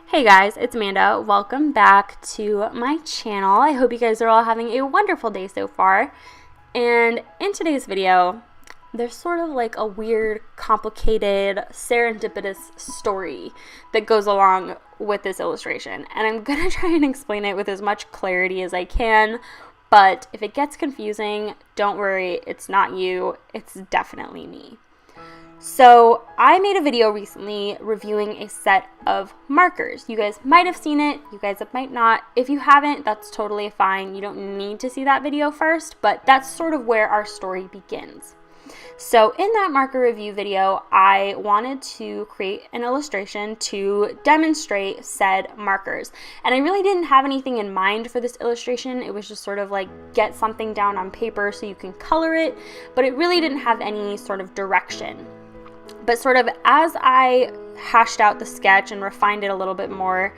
Hey guys, it's Amanda. Welcome back to my channel. I hope you guys are all having a wonderful day so far. And in today's video, there's sort of like a weird, complicated, serendipitous story that goes along with this illustration. And I'm gonna try and explain it with as much clarity as I can. But if it gets confusing, don't worry, it's not you, it's definitely me. So I made a video recently reviewing a set of markers. You guys might have seen it, you guys might not. If you haven't, that's totally fine. You don't need to see that video first, but that's sort of where our story begins. So in that marker review video, I wanted to create an illustration to demonstrate said markers. And I really didn't have anything in mind for this illustration. It was just sort of like get something down on paper so you can color it, but it really didn't have any sort of direction. But sort of as I hashed out the sketch and refined it a little bit more,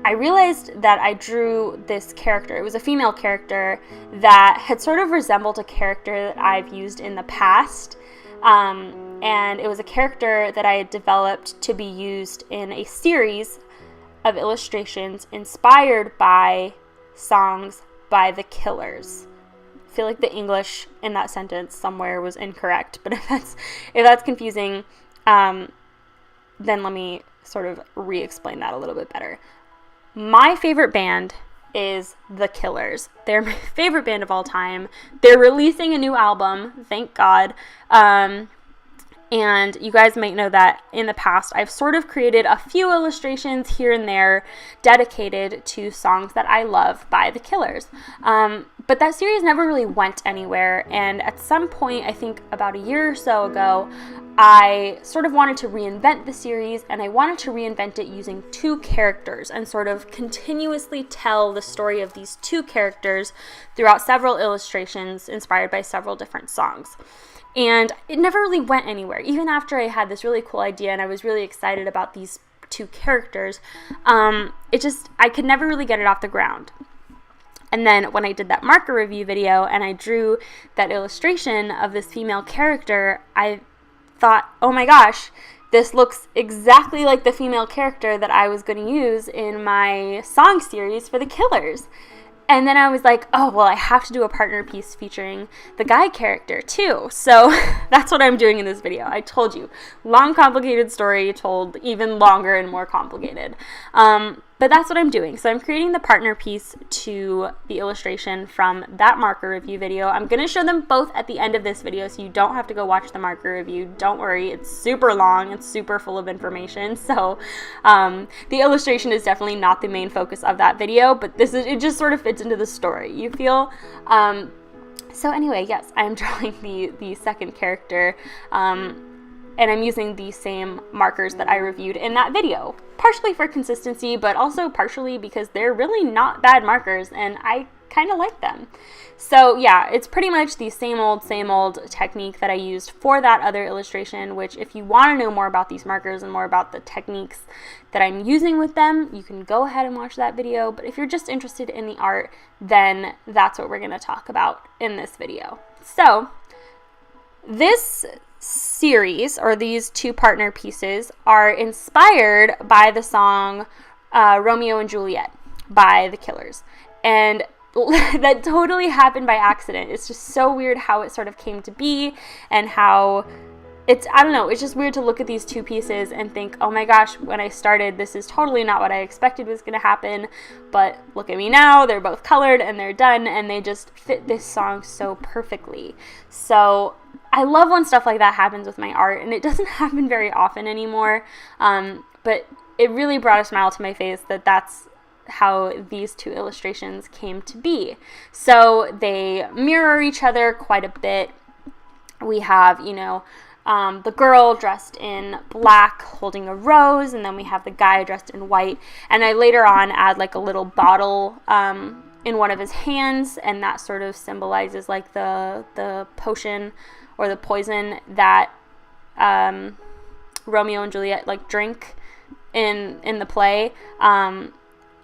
I realized that I drew this character. It was a female character that had sort of resembled a character that I've used in the past. And it was a character that I had developed to be used in a series of illustrations inspired by songs by The Killers. I feel like the English in that sentence somewhere was incorrect, but if that's confusing, then let me sort of re-explain that a little bit better. My favorite band is The Killers. They're my favorite band of all time. They're releasing a new album, thank God. And you guys might know that in the past, I've sort of created a few illustrations here and there dedicated to songs that I love by The Killers. But that series never really went anywhere. And at some point, I think about a year or so ago, I sort of wanted to reinvent the series, and I wanted to reinvent it using two characters and sort of continuously tell the story of these two characters throughout several illustrations inspired by several different songs. And it never really went anywhere. Even after I had this really cool idea and I was really excited about these two characters, I could never really get it off the ground. And then when I did that marker review video and I drew that illustration of this female character, I thought, oh my gosh, this looks exactly like the female character that I was going to use in my song series for The Killers. And then I was like, oh, well, I have to do a partner piece featuring the guy character too. So that's what I'm doing in this video. I told you, long, complicated story told even longer and more complicated. But that's what I'm doing. So I'm creating the partner piece to the illustration from that marker review video. I'm going to show them both at the end of this video, so you don't have to go watch the marker review. Don't worry, it's super long. It's super full of information. So the illustration is definitely not the main focus of that video, but it just sort of fits into the story, you feel? So anyway, yes, I'm drawing the second character, and I'm using the same markers that I reviewed in that video. Partially for consistency, but also partially because they're really not bad markers, and I kind of like them. So yeah, it's pretty much the same old technique that I used for that other illustration, which if you want to know more about these markers and more about the techniques that I'm using with them, you can go ahead and watch that video. But if you're just interested in the art, then that's what we're going to talk about in this video. So this series, or these two partner pieces, are inspired by the song Romeo and Juliet by The Killers. And that totally happened by accident. It's just so weird how it sort of came to be, and how I don't know, it's just weird to look at these two pieces and think, oh my gosh, when I started, this is totally not what I expected was going to happen, but look at me now, they're both colored and they're done, and they just fit this song so perfectly. So I love when stuff like that happens with my art, and it doesn't happen very often anymore, but it really brought a smile to my face that that's how these two illustrations came to be. So they mirror each other quite a bit. We have, the girl dressed in black holding a rose, and then we have the guy dressed in white, and I later on add like a little bottle in one of his hands, and that sort of symbolizes like the potion or the poison that Romeo and Juliet like drink in the play.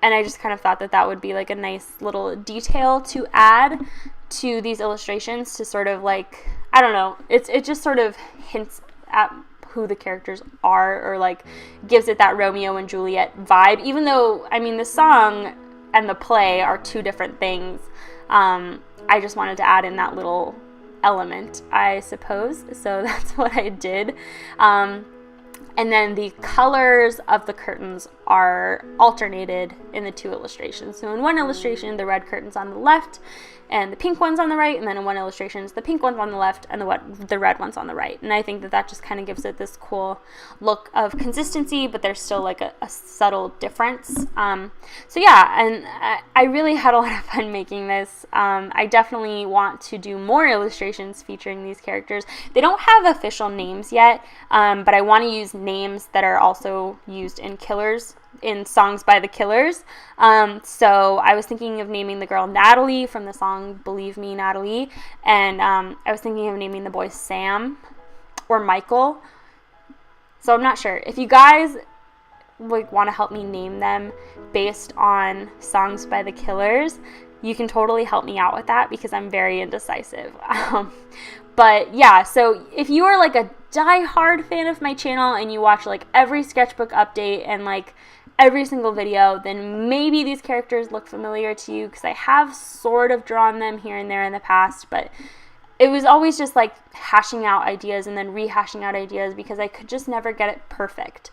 And I just kind of thought that would be like a nice little detail to add to these illustrations to sort of like, I don't know, it just sort of hints at who the characters are, or like gives it that Romeo and Juliet vibe, even though, I mean, the song and the play are two different things. I just wanted to add in that little element, I suppose. So that's what I did. And then the colors of the curtains are alternated in the two illustrations. So in one illustration, the red curtain's on the left and the pink one's on the right, and then in one illustration, it's the pink one's on the left and the red one's on the right. And I think that just kind of gives it this cool look of consistency, but there's still like a subtle difference. So yeah, and I really had a lot of fun making this. I definitely want to do more illustrations featuring these characters. They don't have official names yet, but I want to use names that are also used in Killers, in songs by the Killers. So I was thinking of naming the girl Natalie from the song Believe Me, Natalie, and I was thinking of naming the boy Sam or Michael. So I'm not sure. If you guys like want to help me name them based on songs by the Killers, you can totally help me out with that, because I'm very indecisive. But yeah, so if you are like a die-hard fan of my channel and you watch like every sketchbook update and like every single video, then maybe these characters look familiar to you, because I have sort of drawn them here and there in the past, but it was always just like hashing out ideas and then rehashing out ideas, because I could just never get it perfect.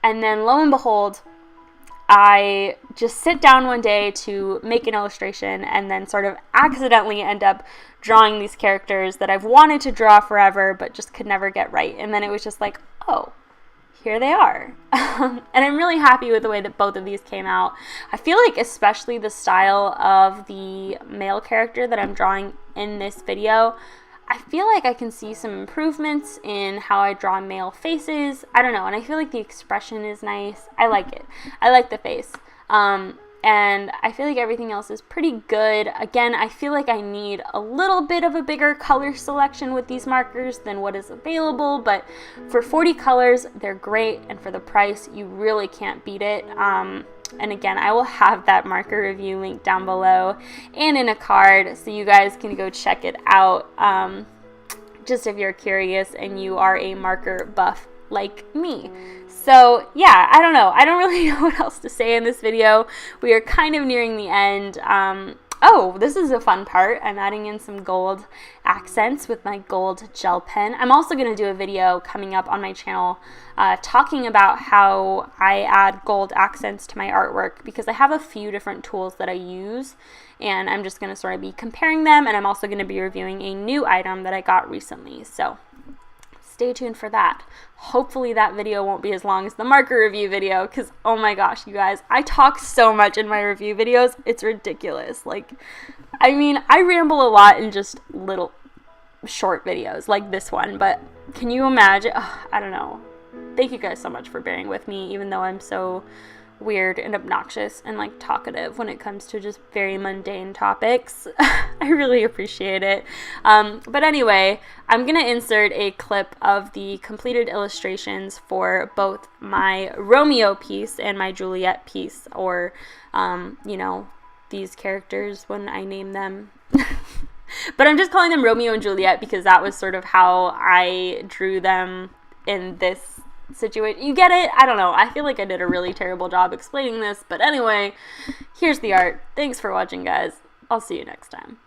And then lo and behold, I just sit down one day to make an illustration and then sort of accidentally end up drawing these characters that I've wanted to draw forever but just could never get right. And then it was just like, oh, here they are. And I'm really happy with the way that both of these came out. I feel like especially the style of the male character that I'm drawing in this video, I feel like I can see some improvements in how I draw male faces. I don't know, and I feel like the expression is nice. I like it. I like the face. And I feel like everything else is pretty good. Again, I feel like I need a little bit of a bigger color selection with these markers than what is available, but for 40 colors, they're great, and for the price, you really can't beat it. And again, I will have that marker review linked down below and in a card, so you guys can go check it out, just if you're curious and you are a marker buff like me. So yeah, I don't know. I don't really know what else to say in this video. We are kind of nearing the end. Oh, this is a fun part. I'm adding in some gold accents with my gold gel pen. I'm also going to do a video coming up on my channel talking about how I add gold accents to my artwork, because I have a few different tools that I use, and I'm just going to sort of be comparing them, and I'm also going to be reviewing a new item that I got recently. So stay tuned for that. Hopefully that video won't be as long as the marker review video, because oh my gosh, you guys, I talk so much in my review videos, it's ridiculous. Like, I mean, I ramble a lot in just little short videos like this one, but can you imagine? I don't know. Thank you guys so much for bearing with me, even though I'm so weird and obnoxious and like talkative when it comes to just very mundane topics. I really appreciate it. But anyway, I'm gonna insert a clip of the completed illustrations for both my Romeo piece and my Juliet piece, or you know, these characters when I name them. But I'm just calling them Romeo and Juliet because that was sort of how I drew them in this situation. You get it? I don't know. I feel like I did a really terrible job explaining this, but anyway, here's the art. Thanks for watching, guys. I'll see you next time.